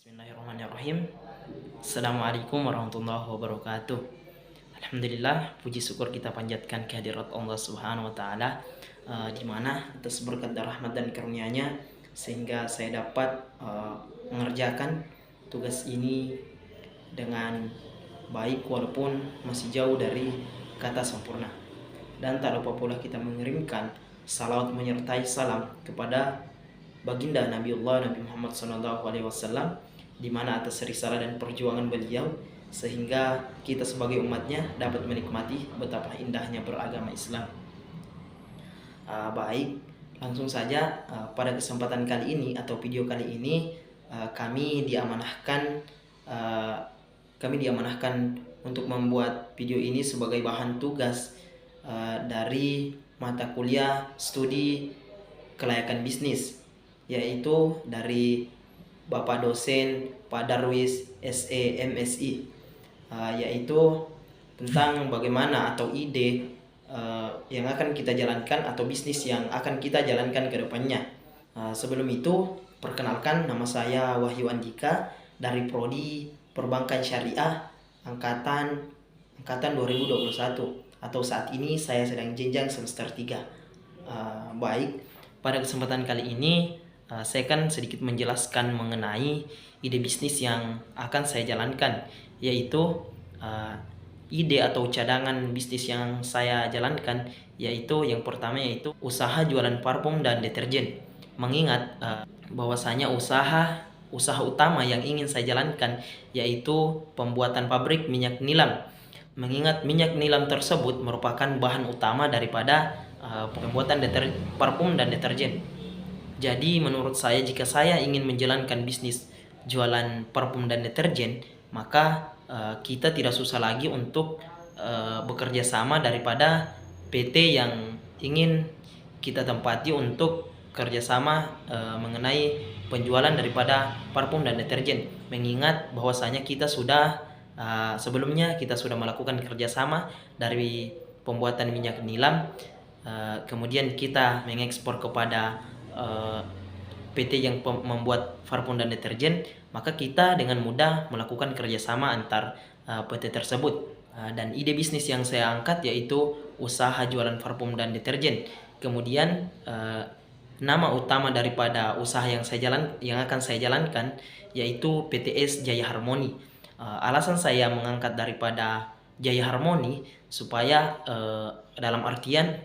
Bismillahirrahmanirrahim. Assalamualaikum warahmatullahi wabarakatuh. Alhamdulillah, puji syukur kita panjatkan kehadirat Allah Subhanahu wa taala, di mana atas berkat dan rahmat dan karunia-Nya sehingga saya dapat mengerjakan tugas ini dengan baik walaupun masih jauh dari kata sempurna. Dan tak lupa pula kita mengirimkan salawat menyertai salam kepada baginda Nabiullah Nabi Muhammad SAW, di mana atas risalah dan perjuangan beliau sehingga kita sebagai umatnya dapat menikmati betapa indahnya beragama Islam. Baik, langsung saja pada kesempatan kali ini atau video kali ini kami diamanahkan untuk membuat video ini sebagai bahan tugas dari mata kuliah studi kelayakan bisnis, yaitu dari Bapak dosen Pak Darwis SE MSI, yaitu tentang bagaimana atau ide yang akan kita jalankan atau bisnis yang akan kita jalankan ke depannya. Sebelum itu, perkenalkan, nama saya Wahyu Andika dari Prodi Perbankan Syariah angkatan 2021, atau saat ini saya sedang jenjang semester 3. Baik, pada kesempatan kali ini saya akan sedikit menjelaskan mengenai ide bisnis yang akan saya jalankan, yaitu ide atau cadangan bisnis yang saya jalankan, yaitu yang pertama yaitu usaha jualan parfum dan deterjen. Mengingat bahwasanya usaha utama yang ingin saya jalankan yaitu pembuatan pabrik minyak nilam. Mengingat minyak nilam tersebut merupakan bahan utama daripada pembuatan parfum dan deterjen. Jadi menurut saya, jika saya ingin menjalankan bisnis jualan parfum dan deterjen, maka kita tidak susah lagi untuk bekerja sama daripada PT yang ingin kita tempati untuk kerjasama mengenai penjualan daripada parfum dan deterjen. Mengingat bahwasanya kita sudah sebelumnya kita sudah melakukan kerjasama dari pembuatan minyak nilam, kemudian kita mengekspor kepada PT yang membuat parfum dan deterjen, maka kita dengan mudah melakukan kerjasama antar PT tersebut. Dan ide bisnis yang saya angkat yaitu usaha jualan parfum dan deterjen. Kemudian nama utama daripada usaha yang akan saya jalankan yaitu PTS Jaya Harmoni. Alasan saya mengangkat daripada Jaya Harmoni supaya dalam artian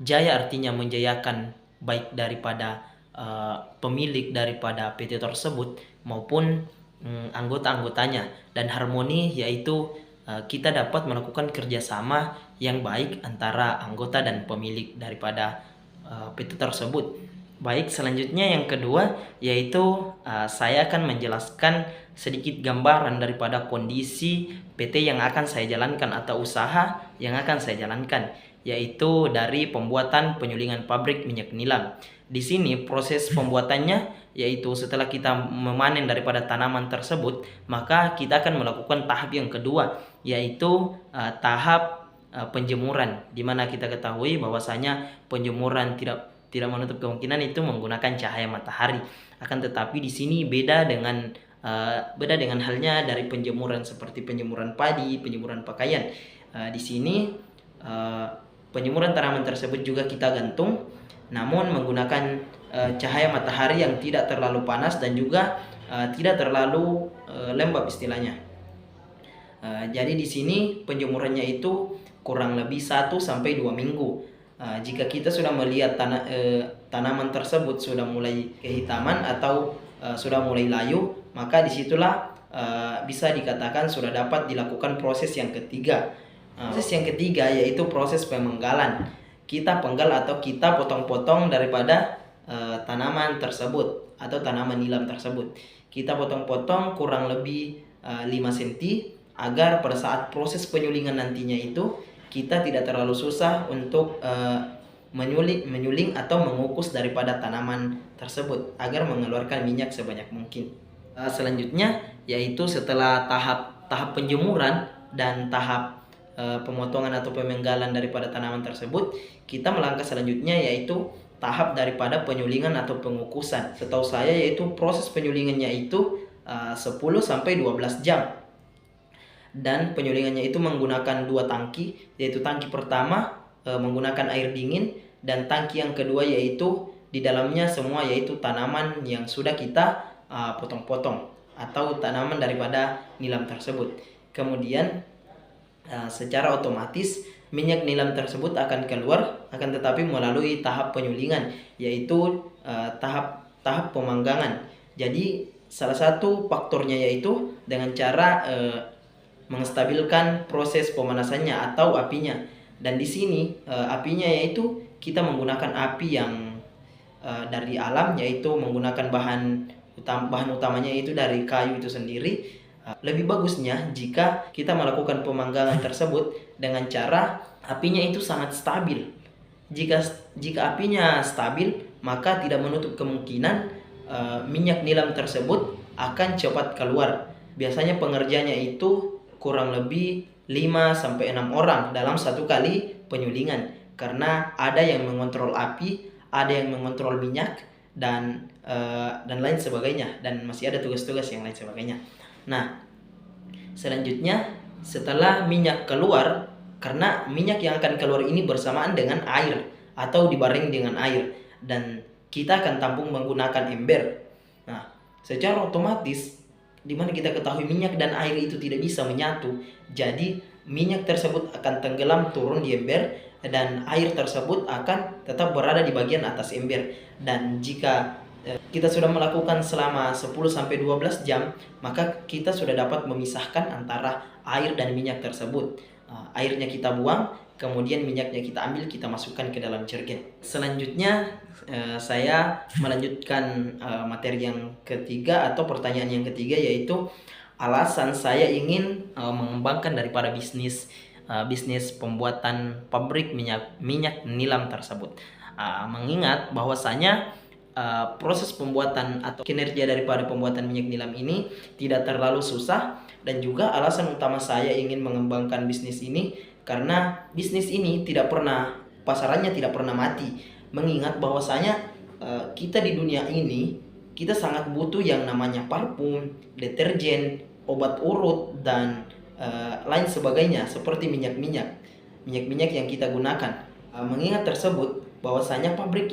Jaya artinya menjayakan, baik daripada pemilik daripada PT tersebut maupun anggota-anggotanya, dan harmoni yaitu kita dapat melakukan kerjasama yang baik antara anggota dan pemilik daripada PT tersebut. Baik, selanjutnya yang kedua yaitu saya akan menjelaskan sedikit gambaran daripada kondisi PT yang akan saya jalankan atau usaha yang akan saya jalankan, yaitu dari pembuatan penyulingan pabrik minyak nilam. Di sini proses pembuatannya yaitu setelah kita memanen daripada tanaman tersebut, maka kita akan melakukan tahap yang kedua, yaitu tahap penjemuran, di mana kita ketahui bahwasanya penjemuran tidak menutup kemungkinan itu menggunakan cahaya matahari. Akan tetapi di sini beda dengan halnya dari penjemuran seperti penjemuran padi, penjemuran pakaian. Di sini penjemuran tanaman tersebut juga kita gantung, namun menggunakan cahaya matahari yang tidak terlalu panas dan juga tidak terlalu lembab istilahnya. Jadi di sini penjemurannya itu kurang lebih 1-2 minggu. Jika kita sudah melihat tanaman tersebut sudah mulai kehitaman atau sudah mulai layu, maka disitulah bisa dikatakan sudah dapat dilakukan proses yang ketiga. Proses yang ketiga yaitu proses pemenggalan. Kita penggal atau kita potong-potong daripada tanaman tersebut atau tanaman nilam tersebut. Kita potong-potong kurang lebih 5 cm agar pada saat proses penyulingan nantinya itu kita tidak terlalu susah untuk menyuling atau mengukus daripada tanaman tersebut agar mengeluarkan minyak sebanyak mungkin. Selanjutnya yaitu setelah tahap penjemuran dan tahap pemotongan atau pemenggalan daripada tanaman tersebut, kita melangkah selanjutnya yaitu tahap daripada penyulingan atau pengukusan. Setahu saya yaitu proses penyulingannya itu 10 sampai 12 jam. Dan penyulingannya itu menggunakan 2 tangki, yaitu tangki pertama menggunakan air dingin, dan tangki yang kedua yaitu di dalamnya semua yaitu tanaman yang sudah kita potong-potong atau tanaman daripada nilam tersebut. Kemudian secara otomatis minyak nilam tersebut akan keluar, akan tetapi melalui tahap penyulingan, yaitu tahap pemanggangan. Jadi salah satu faktornya yaitu dengan cara menstabilkan proses pemanasannya atau apinya. Dan di sini apinya yaitu kita menggunakan api yang dari alam, yaitu menggunakan bahan utamanya itu dari kayu itu sendiri. Lebih bagusnya jika kita melakukan pemanggangan tersebut dengan cara apinya itu sangat stabil. Jika apinya stabil, maka tidak menutup kemungkinan minyak nilam tersebut akan cepat keluar. Biasanya pengerjanya itu kurang lebih 5-6 orang dalam satu kali penyulingan, karena ada yang mengontrol api, ada yang mengontrol minyak, dan lain sebagainya, dan masih ada tugas-tugas yang lain sebagainya. Nah, selanjutnya setelah minyak keluar, karena minyak yang akan keluar ini bersamaan dengan air atau dibarengi dengan air, dan kita akan tampung menggunakan ember. Nah, secara otomatis di mana kita ketahui minyak dan air itu tidak bisa menyatu, jadi minyak tersebut akan tenggelam turun di ember, dan air tersebut akan tetap berada di bagian atas ember. Dan jika kita sudah melakukan selama 10-12 jam, maka kita sudah dapat memisahkan antara air dan minyak tersebut. Airnya kita buang, kemudian minyaknya kita ambil, kita masukkan ke dalam jerigen. Selanjutnya saya melanjutkan materi yang ketiga atau pertanyaan yang ketiga, yaitu alasan saya ingin mengembangkan daripada bisnis pembuatan pabrik minyak nilam tersebut. Mengingat bahwasanya proses pembuatan atau kinerja daripada pembuatan minyak nilam ini tidak terlalu susah, dan juga alasan utama saya ingin mengembangkan bisnis ini karena bisnis ini pasarannya tidak pernah mati. Mengingat bahwasanya kita di dunia ini kita sangat butuh yang namanya parfum, deterjen, obat urut, dan lain sebagainya seperti minyak yang kita gunakan. Mengingat tersebut bahwasanya pabrik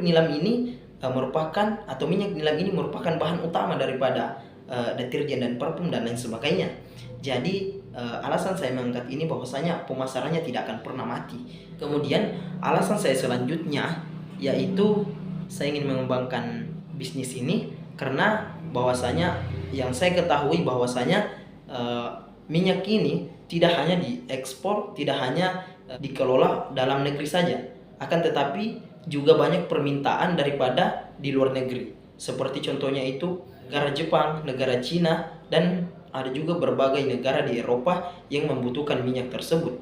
nilam ini merupakan, atau minyak nilam ini merupakan bahan utama daripada deterjen dan parfum dan lain sebagainya. Jadi alasan saya mengangkat ini bahwasanya pemasarannya tidak akan pernah mati. Kemudian alasan saya selanjutnya yaitu saya ingin mengembangkan bisnis ini karena bahwasanya yang saya ketahui bahwasanya minyak ini tidak hanya diekspor, tidak hanya dikelola dalam negeri saja, akan tetapi juga banyak permintaan daripada di luar negeri. Seperti contohnya itu negara Jepang, negara Cina, dan ada juga berbagai negara di Eropa yang membutuhkan minyak tersebut.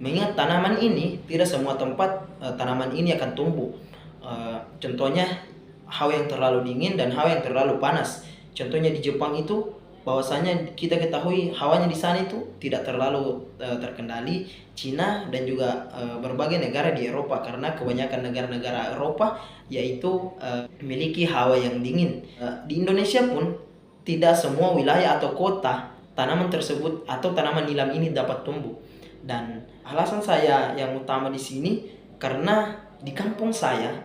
Mengingat tanaman ini tidak semua tempat tanaman ini akan tumbuh. Contohnya hawa yang terlalu dingin dan hawa yang terlalu panas. Contohnya di Jepang itu bahwasanya kita ketahui hawanya di sana itu tidak terlalu terkendali. Cina dan juga berbagai negara di Eropa, karena kebanyakan negara-negara Eropa yaitu memiliki hawa yang dingin. Di Indonesia pun tidak semua wilayah atau kota tanaman tersebut atau tanaman nilam ini dapat tumbuh. Dan alasan saya yang utama di sini karena di kampung saya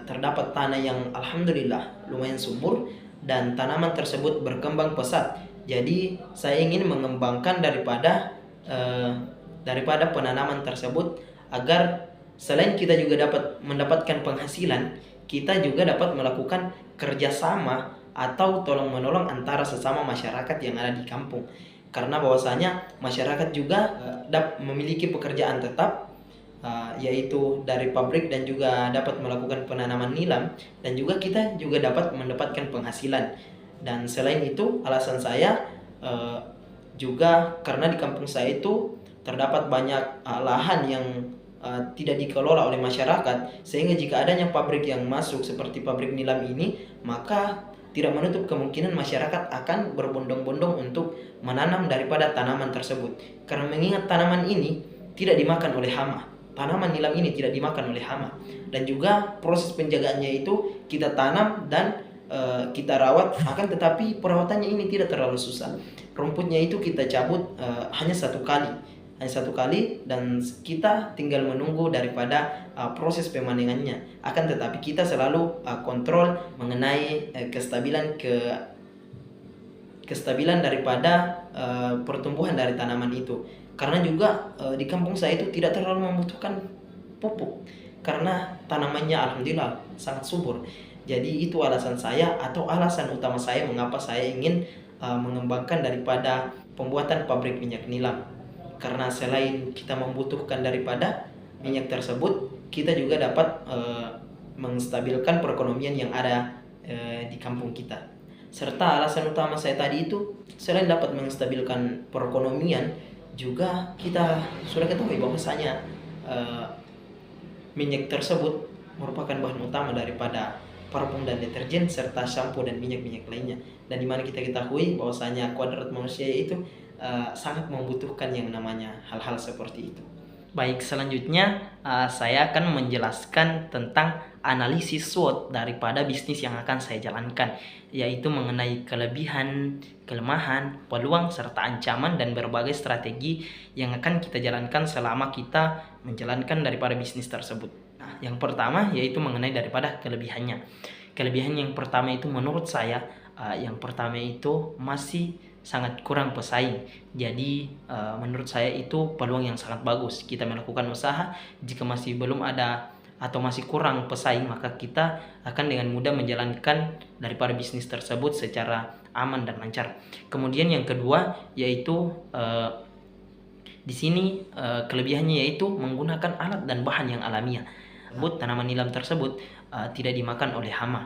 terdapat tanah yang alhamdulillah lumayan subur dan tanaman tersebut berkembang pesat. Jadi saya ingin mengembangkan daripada penanaman tersebut agar selain kita juga dapat mendapatkan penghasilan, kita juga dapat melakukan kerjasama atau tolong-menolong antara sesama masyarakat yang ada di kampung. Karena bahwasanya masyarakat juga memiliki pekerjaan tetap, yaitu dari pabrik, dan juga dapat melakukan penanaman nilam, dan juga kita juga dapat mendapatkan penghasilan. Dan selain itu alasan saya juga karena di kampung saya itu terdapat banyak lahan yang tidak dikelola oleh masyarakat, sehingga jika adanya pabrik yang masuk seperti pabrik nilam ini, maka tidak menutup kemungkinan masyarakat akan berbondong-bondong untuk menanam daripada tanaman tersebut. Karena mengingat tanaman ini tidak dimakan oleh hama, tanaman nilam ini tidak dimakan oleh hama, dan juga proses penjagaannya itu kita tanam dan kita rawat, akan tetapi perawatannya ini tidak terlalu susah. Rumputnya itu kita cabut hanya satu kali, dan kita tinggal menunggu daripada proses pemanengannya. Akan tetapi kita selalu kontrol mengenai kestabilan daripada pertumbuhan dari tanaman itu. Karena juga di kampung saya itu tidak terlalu membutuhkan pupuk, karena tanamannya alhamdulillah sangat subur. Jadi itu alasan saya, atau alasan utama saya mengapa saya ingin mengembangkan daripada pembuatan pabrik minyak nilam. Karena selain kita membutuhkan daripada minyak tersebut, kita juga dapat menstabilkan perekonomian yang ada di kampung kita. Serta alasan utama saya tadi itu, selain dapat menstabilkan perekonomian, juga kita sudah ketahui bahwasanya minyak tersebut merupakan bahan utama daripada parfum dan deterjen serta shampoo dan minyak-minyak lainnya. Dan dimana kita ketahui bahwasanya kuadrat manusia itu sangat membutuhkan yang namanya hal-hal seperti itu. Baik, selanjutnya saya akan menjelaskan tentang analisis SWOT daripada bisnis yang akan saya jalankan, yaitu mengenai kelebihan, kelemahan, peluang, serta ancaman dan berbagai strategi yang akan kita jalankan selama kita menjalankan daripada bisnis tersebut. Nah, yang pertama yaitu mengenai daripada kelebihannya. Kelebihan yang pertama itu menurut saya, yang pertama itu masih sangat kurang pesaing. Jadi menurut saya itu peluang yang sangat bagus kita melakukan usaha. Jika masih belum ada atau masih kurang pesaing, maka kita akan dengan mudah menjalankan daripada bisnis tersebut secara aman dan lancar. Kemudian yang kedua yaitu di sini kelebihannya yaitu menggunakan alat dan bahan yang alamiah. Tanaman nilam tersebut tidak dimakan oleh hama.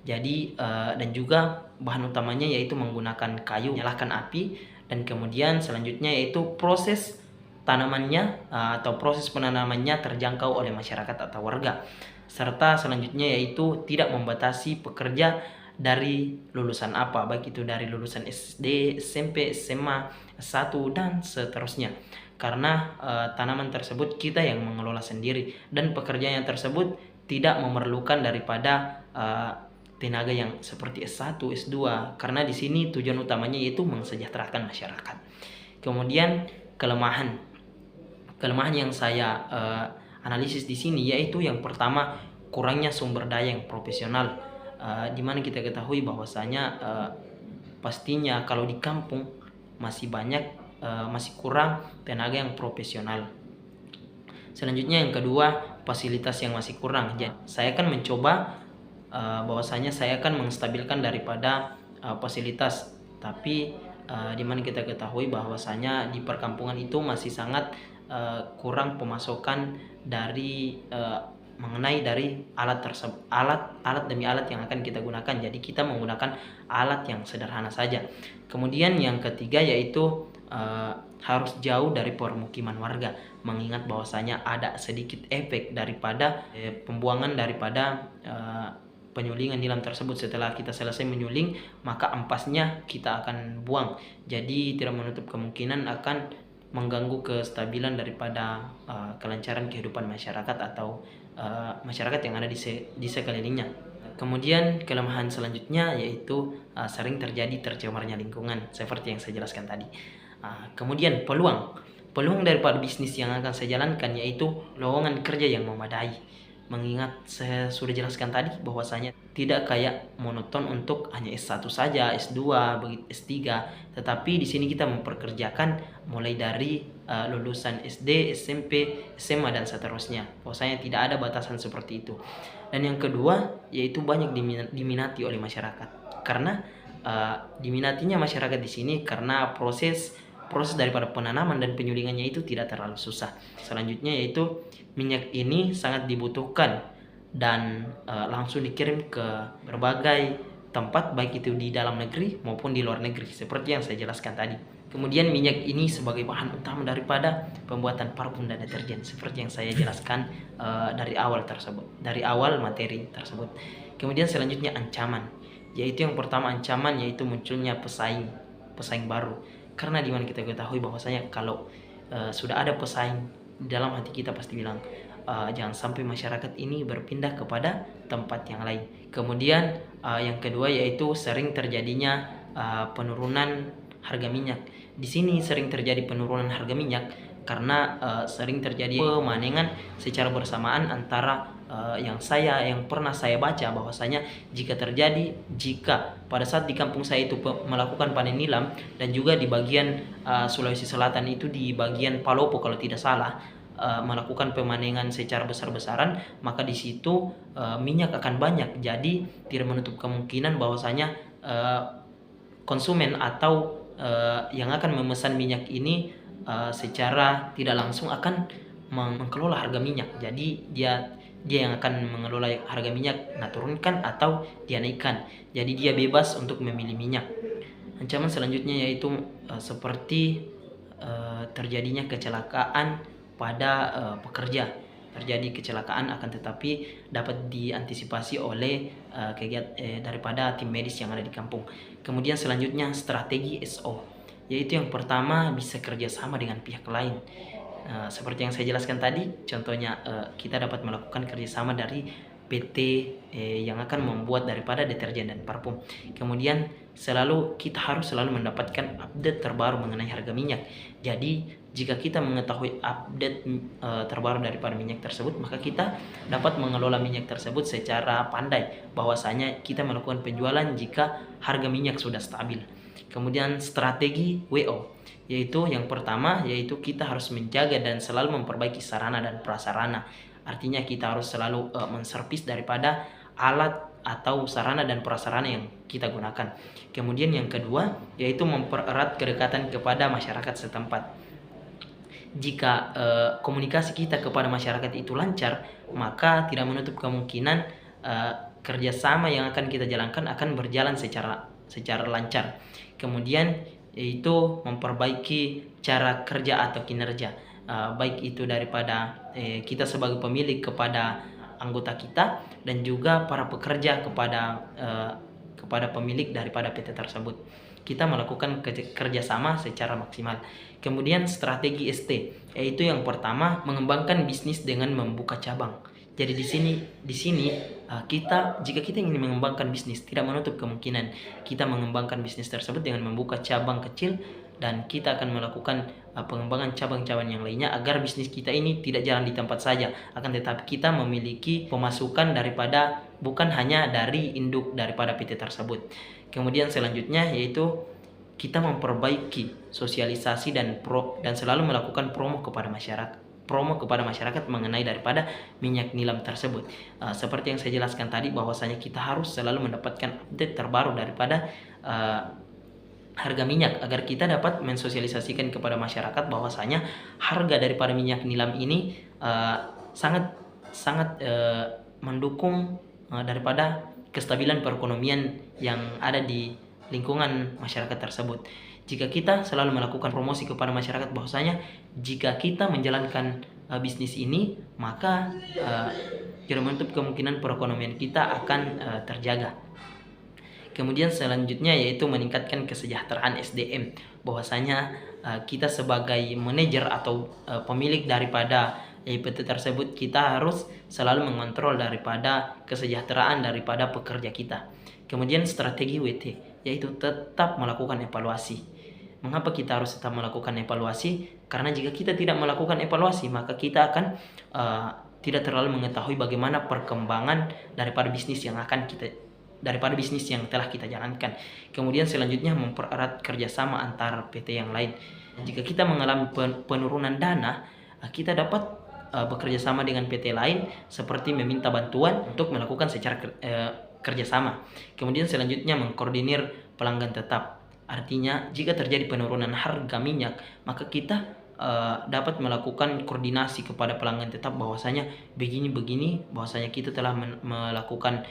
Jadi dan juga bahan utamanya yaitu menggunakan kayu, nyalakan api, dan kemudian selanjutnya yaitu proses tanamannya atau proses penanamannya terjangkau oleh masyarakat atau warga. Serta selanjutnya yaitu tidak membatasi pekerja dari lulusan apa, baik itu dari lulusan SD, SMP, SMA, S1 dan seterusnya. Karena tanaman tersebut kita yang mengelola sendiri, dan pekerjaannya tersebut tidak memerlukan daripada tenaga yang seperti S1, S2, karena di sini tujuan utamanya yaitu mensejahterakan masyarakat. Kemudian kelemahan yang saya analisis di sini yaitu yang pertama, kurangnya sumber daya yang profesional. Di mana kita ketahui bahwasanya pastinya kalau di kampung masih kurang tenaga yang profesional. Selanjutnya yang kedua, fasilitas yang masih kurang. Jadi saya akan mencoba bahwasanya saya akan menstabilkan daripada fasilitas, tapi di mana kita ketahui bahwasanya di perkampungan itu masih sangat kurang pemasukan dari mengenai dari alat tersebut, alat demi alat yang akan kita gunakan. Jadi kita menggunakan alat yang sederhana saja. Kemudian yang ketiga yaitu harus jauh dari permukiman warga, mengingat bahwasanya ada sedikit efek daripada pembuangan daripada penyulingan nilam tersebut. Setelah kita selesai menyuling, maka ampasnya kita akan buang. Jadi tidak menutup kemungkinan akan mengganggu kestabilan daripada kelancaran kehidupan masyarakat atau masyarakat yang ada di sekelilingnya. Kemudian kelemahan selanjutnya yaitu sering terjadi tercemarnya lingkungan seperti yang saya jelaskan tadi. Kemudian peluang daripada bisnis yang akan saya jalankan yaitu lowongan kerja yang memadai. Mengingat saya sudah jelaskan tadi bahwasanya tidak kayak monoton untuk hanya S1 saja, S2, S3, tetapi di sini kita memperkerjakan mulai dari lulusan SD, SMP, SMA dan seterusnya. Bahwasanya tidak ada batasan seperti itu. Dan yang kedua yaitu banyak diminati oleh masyarakat. Karena diminatinya masyarakat di sini karena proses daripada penanaman dan penyulingannya itu tidak terlalu susah. Selanjutnya yaitu minyak ini sangat dibutuhkan dan langsung dikirim ke berbagai tempat, baik itu di dalam negeri maupun di luar negeri seperti yang saya jelaskan tadi. Kemudian minyak ini sebagai bahan utama daripada pembuatan parfum dan deterjen seperti yang saya jelaskan dari awal materi tersebut. Kemudian selanjutnya ancaman, yaitu yang pertama ancaman yaitu munculnya pesaing baru. Karena dimana kita ketahui bahwasanya kalau sudah ada pesaing, dalam hati kita pasti bilang jangan sampai masyarakat ini berpindah kepada tempat yang lain. Kemudian yang kedua yaitu sering terjadinya penurunan harga minyak. Di sini sering terjadi penurunan harga minyak karena sering terjadi pemanengan secara bersamaan antara yang pernah saya baca bahwasanya jika pada saat di kampung saya itu melakukan panen nilam, dan juga di bagian Sulawesi Selatan itu di bagian Palopo kalau tidak salah melakukan pemanengan secara besar-besaran, maka di situ minyak akan banyak. Jadi tidak menutup kemungkinan bahwasanya konsumen atau yang akan memesan minyak ini secara tidak langsung akan mengelola harga minyak. Jadi dia yang akan mengelola harga minyak, turunkan atau dia naikkan. Jadi dia bebas untuk memilih minyak. Ancaman selanjutnya yaitu seperti terjadinya kecelakaan pada pekerja. Terjadi kecelakaan akan tetapi dapat diantisipasi oleh daripada tim medis yang ada di kampung. Kemudian selanjutnya strategi SO, yaitu yang pertama bisa kerjasama dengan pihak lain. Seperti yang saya jelaskan tadi, contohnya kita dapat melakukan kerjasama dari PT yang akan membuat daripada deterjen dan parfum. Kemudian kita harus selalu mendapatkan update terbaru mengenai harga minyak. Jadi jika kita mengetahui update terbaru daripada minyak tersebut, maka kita dapat mengelola minyak tersebut secara pandai, bahwasanya kita melakukan penjualan jika harga minyak sudah stabil. Kemudian strategi WO, yaitu yang pertama yaitu kita harus menjaga dan selalu memperbaiki sarana dan prasarana. Artinya kita harus selalu menservis daripada alat atau sarana dan prasarana yang kita gunakan. Kemudian yang kedua yaitu mempererat kedekatan kepada masyarakat setempat. Jika komunikasi kita kepada masyarakat itu lancar, maka tidak menutup kemungkinan kerjasama yang akan kita jalankan akan berjalan secara lancar. Kemudian yaitu memperbaiki cara kerja atau kinerja, baik itu daripada kita sebagai pemilik kepada anggota kita, dan juga para pekerja kepada pemilik daripada PT tersebut. Kita melakukan kerjasama secara maksimal. Kemudian strategi ST, yaitu yang pertama mengembangkan bisnis dengan membuka cabang. Jadi di sini jika kita ingin mengembangkan bisnis, tidak menutup kemungkinan kita mengembangkan bisnis tersebut dengan membuka cabang kecil, dan kita akan melakukan pengembangan cabang-cabang yang lainnya agar bisnis kita ini tidak jalan di tempat saja, akan tetapi kita memiliki pemasukan daripada bukan hanya dari induk daripada PT tersebut. Kemudian selanjutnya yaitu kita memperbaiki sosialisasi dan selalu melakukan promo kepada masyarakat mengenai daripada minyak nilam tersebut. Seperti yang saya jelaskan tadi, bahwasanya kita harus selalu mendapatkan update terbaru daripada harga minyak agar kita dapat mensosialisasikan kepada masyarakat bahwasanya harga daripada minyak nilam ini sangat mendukung daripada kestabilan perekonomian yang ada di lingkungan masyarakat tersebut. Jika kita selalu melakukan promosi kepada masyarakat bahwasanya jika kita menjalankan bisnis ini, maka tidak menutup kemungkinan perekonomian kita akan terjaga. Kemudian selanjutnya yaitu meningkatkan kesejahteraan SDM, bahwasanya kita sebagai manajer atau pemilik daripada PT tersebut, kita harus selalu mengontrol daripada kesejahteraan daripada pekerja kita. Kemudian strategi WT, yaitu tetap melakukan evaluasi. Mengapa kita harus tetap melakukan evaluasi? Karena jika kita tidak melakukan evaluasi, maka kita akan tidak terlalu mengetahui bagaimana perkembangan daripada bisnis yang telah kita jalankan. Kemudian selanjutnya mempererat kerjasama antar PT yang lain. Jika kita mengalami penurunan dana, kita dapat bekerja sama dengan PT lain seperti meminta bantuan untuk melakukan secara kerjasama. Kemudian selanjutnya mengkoordinir pelanggan tetap. Artinya jika terjadi penurunan harga minyak, maka kita dapat melakukan koordinasi kepada pelanggan tetap bahwasanya begini, bahwasanya kita telah melakukan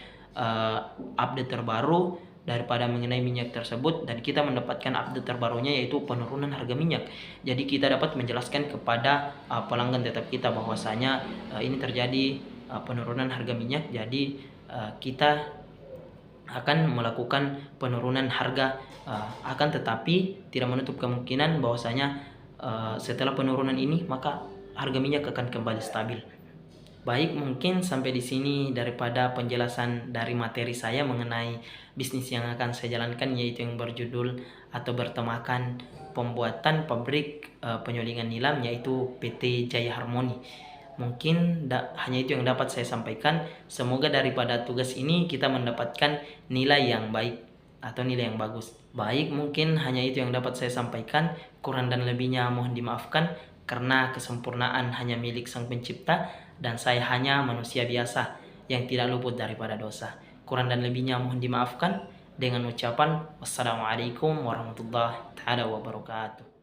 update terbaru daripada mengenai minyak tersebut, dan kita mendapatkan update terbarunya yaitu penurunan harga minyak. Jadi kita dapat menjelaskan kepada pelanggan tetap kita bahwasanya ini terjadi penurunan harga minyak, jadi kita akan melakukan penurunan harga, akan tetapi tidak menutup kemungkinan bahwasanya setelah penurunan ini maka harga minyak akan kembali stabil. Baik, mungkin sampai di sini daripada penjelasan dari materi saya mengenai bisnis yang akan saya jalankan, yaitu yang berjudul atau bertemakan pembuatan pabrik penyulingan nilam, yaitu PT Jaya Harmoni. Mungkin hanya itu yang dapat saya sampaikan. Semoga daripada tugas ini kita mendapatkan nilai yang baik atau nilai yang bagus. Baik, mungkin hanya itu yang dapat saya sampaikan. Kurang dan lebihnya mohon dimaafkan, karena kesempurnaan hanya milik Sang Pencipta dan saya hanya manusia biasa yang tidak luput daripada dosa. Kurang dan lebihnya mohon dimaafkan, dengan ucapan wassalamualaikum warahmatullahi wabarakatuh.